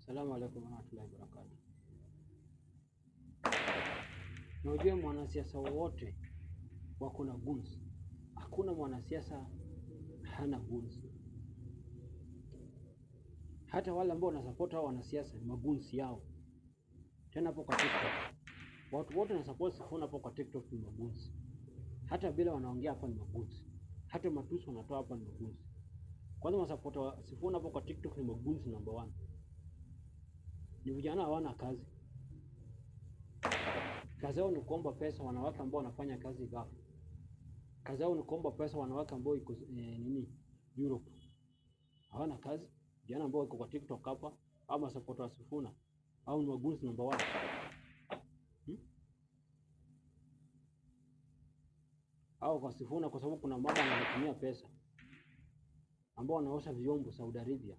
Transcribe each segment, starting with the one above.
Salamu alaikum warahmatullahi wabarakatuh. Unajua mwanasiasa wote wako na goons. Hakuna mwanasiasa hana goons. Hata wale ambao wanasupport hao wanasiasa ni magoons yao. Tena hapo kwa TikTok. Watu wote wanasupport Sifuna hapo kwa TikTok ni magoons. Hata bila wanaongea hapa ni magoons. Hata matusi wanatoa hapa ni magoons. Kwanza wanasupport wa Sifuna hapo kwa TikTok ni magoons number 1. Ni vijana hawana kazi. Kazi yao ni kuomba pesa wanawake ambao wanafanya kazi gafu. Kazi yao ni kuomba pesa wanawake ambao iko Europe. Hawana kazi. Vijana ambao wako kwa TikTok hapa ama support wa Sifuna au ni magoons number 1. Au kwa Sifuna kwa sababu kuna mama anatumia pesa ambao anaosha vyombo Saudi Arabia.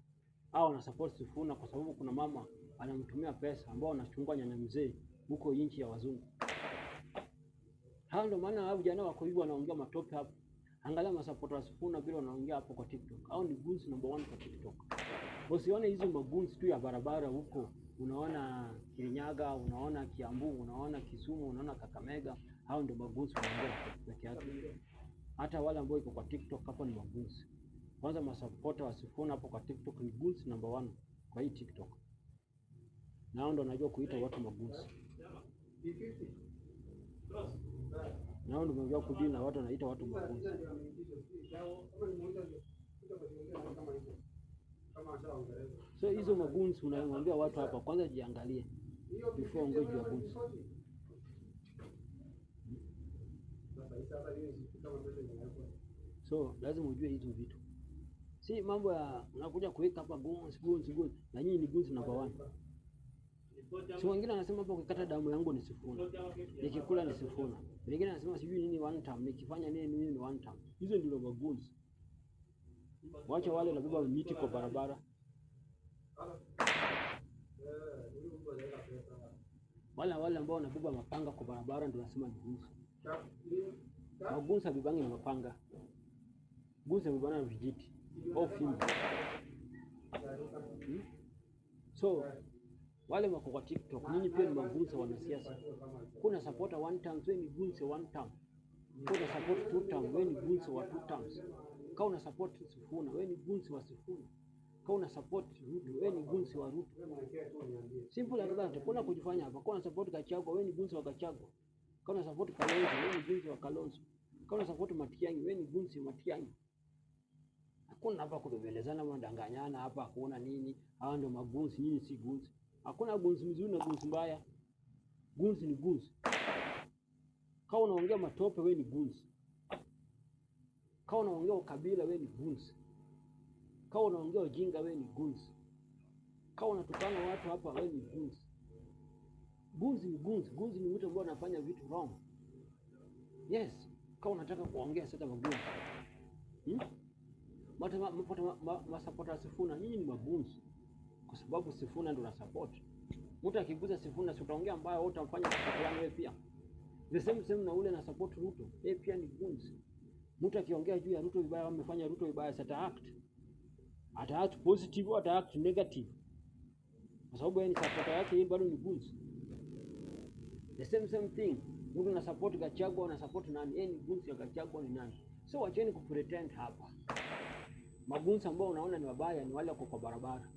Au ana support Sifuna kwa sababu kuna mama anamtumia pesa ambao anachungwa nyanya mzee huko nchi ya wazungu. Hao ndio maana hao vijana wako hivyo wanaongea matope hapo. Angalia masupporter wa Sifuna bila wanaongea hapo kwa TikTok. Hao ni goons number 1 kwa TikTok. Usione hizo magoons tu ya barabara huko. Unaona Kirinyaga, unaona Kiambu, unaona Kisumu, unaona Kakamega. Hao ndio magoons wanaongea peke yake. Hata wale ambao iko kwa TikTok hapo ni magoons. Kwanza masupporter wa Sifuna hapo kwa TikTok ni goons number 1 kwa hii TikTok. Na hao ndio wanajua kuita watu magoons. Na hao ndio wanajua kudili na watu wanaita watu magoons. So hizo magoons unamwambia watu hapa kwanza jiangalie before ongee juu ya goons. So lazima ujue hizo vitu. Si mambo ya unakuja kuweka hapa goons na nyinyi ni goons number 1. Si wengine wanasema hapa ukikata damu yangu ni Sifuna. Nikikula ni Sifuna. Wengine wanasema sijui nini one time, nikifanya nini ni one time. Hizo ndio magoons. Wacha wale wanabeba miti kwa barabara. Wale ambao wanabeba mapanga kwa barabara ndio nasema ni goons. Magoons habibangi na mapanga. Goons habibana na vijiti au fimbo. So wale wako kwa TikTok, nyinyi pia ni magoons wa wanasiasa. Kuna supporter one time, wewe ni goons one time. Kuna support two time, wewe ni goons wa two times. Kama una support Sifuna, wewe ni goons wa Sifuna. Kama una support Ruto, wewe ni goons wa Ruto. Simple as that. Kuna kujifanya hapa. Kama una support Gachagua, wewe ni goons wa Gachagua. Kama una support Kalonzo, wewe ni goons wa Kalonzo. Kama una support Matiang'i, wewe ni goons wa Matiang'i. Hakuna hapa kubebelezana mnadanganyana hapa, hakuna nini. Hao ndio magoons, nyinyi si goons. Hakuna goons mzuri na goons mbaya. Goons ni goons. Kama unaongea matope, wewe ni goons. Kama unaongea ukabila, wewe ni goons. Kama unaongea ujinga, wewe ni goons. Kama unatukana watu hapa, wewe ni goons. Goons ni goons. Goons ni mtu ambaye anafanya vitu wrong. Yes. Kama unataka kuongea sasa magoons. Masupporter Sifuna, nyinyi ni magoons. Kwa sababu Sifuna ndio na support. Mtu akiguza Sifuna si utaongea mbaya, wote utamfanya support wewe pia. The same na ule na support Ruto, yeye pia ni goons. Mtu akiongea juu ya Ruto vibaya, amefanya Ruto vibaya, ata act positive au ata act negative. Kwa sababu yeye ni supporter yake, yeye bado ni goons. The same thing. Mtu na support Gachagua na support nani? Yeye ni goons ya Gachagua ni nani? So wacheni kupretend hapa. Magoons ambao unaona ni wabaya ni wale wako kwa barabara.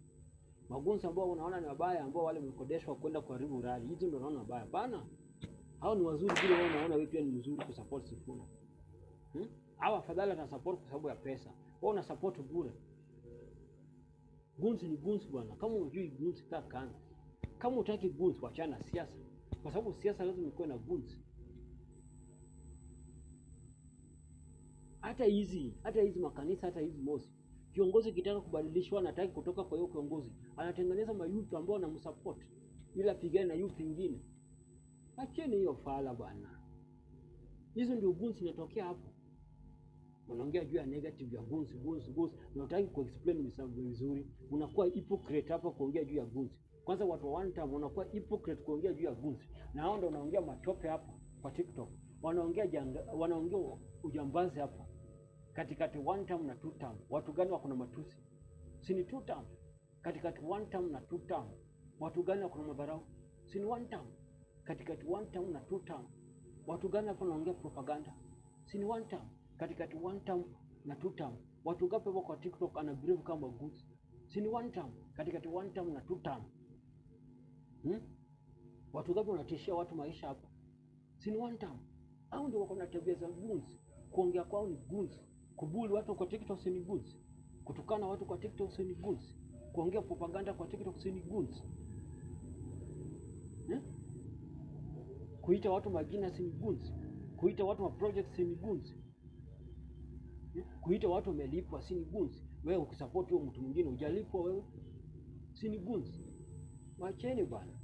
Magoons ambao unaona ni wabaya ambao wale wamekodeshwa kwenda kuharibu rally. Hizo ndio unaona wabaya. Bana. Hao ni wazuri vile wewe unaona wewe pia ni mzuri kusupport Sifuna. Hao afadhali na support kwa sababu ya pesa. Wewe una support bure. Goons ni goons bwana. Kama unajui goons kaka. Kama utaki goons wachana na siasa. Kwa sababu siasa lazima ikuwe na goons. Hata hizi makanisa, hata hizi mosi. Kiongozi kitaka kubadilishwa, anataka kutoka kwa hiyo kiongozi, anatengeneza mayuth ambao wanamsupport ili apigane na youth wengine. Acheni hiyo fala bwana. Hizo ndio goons inatokea hapo. Unaongea juu ya negative ya goons. Na unataka kuexplain vizuri. Unakuwa hypocrite hapa kuongea juu ya goons. Kwanza watu wa one time unakuwa hypocrite kuongea juu ya goons. Na hao ndio wanaongea matope hapa kwa TikTok. Wanaongea ujambazi hapa. Katikati one time na two time. Watu gani wako na matusi? Si ni two time. katikati one term na two term. Watu gani wako na madharau? Si ni one term. Katikati one term na two term. Watu gani hapo wanaongea propaganda? Si ni one term. Katikati one term na two term. Watu gapi wako kwa TikTok ana behave kama goods? Si ni one term. Katikati one term na two term. Watu gapi wanatishia watu maisha hapa? Si ni one term. Hao ndio wako na tabia za goods. Kuongea kwao ni goods. Kubuli watu kwa TikTok si ni goods. Kutukana watu kwa TikTok si ni goods. Kuongea propaganda kwa TikTok si ni goods. Kuita watu majina si ni goods. Kuita watu wa project si ni goods. Kuita watu wamelipwa si ni goods. Wewe ukisupport huyo mtu mwingine hujalipwa wewe, si ni goods. Wacheni bwana.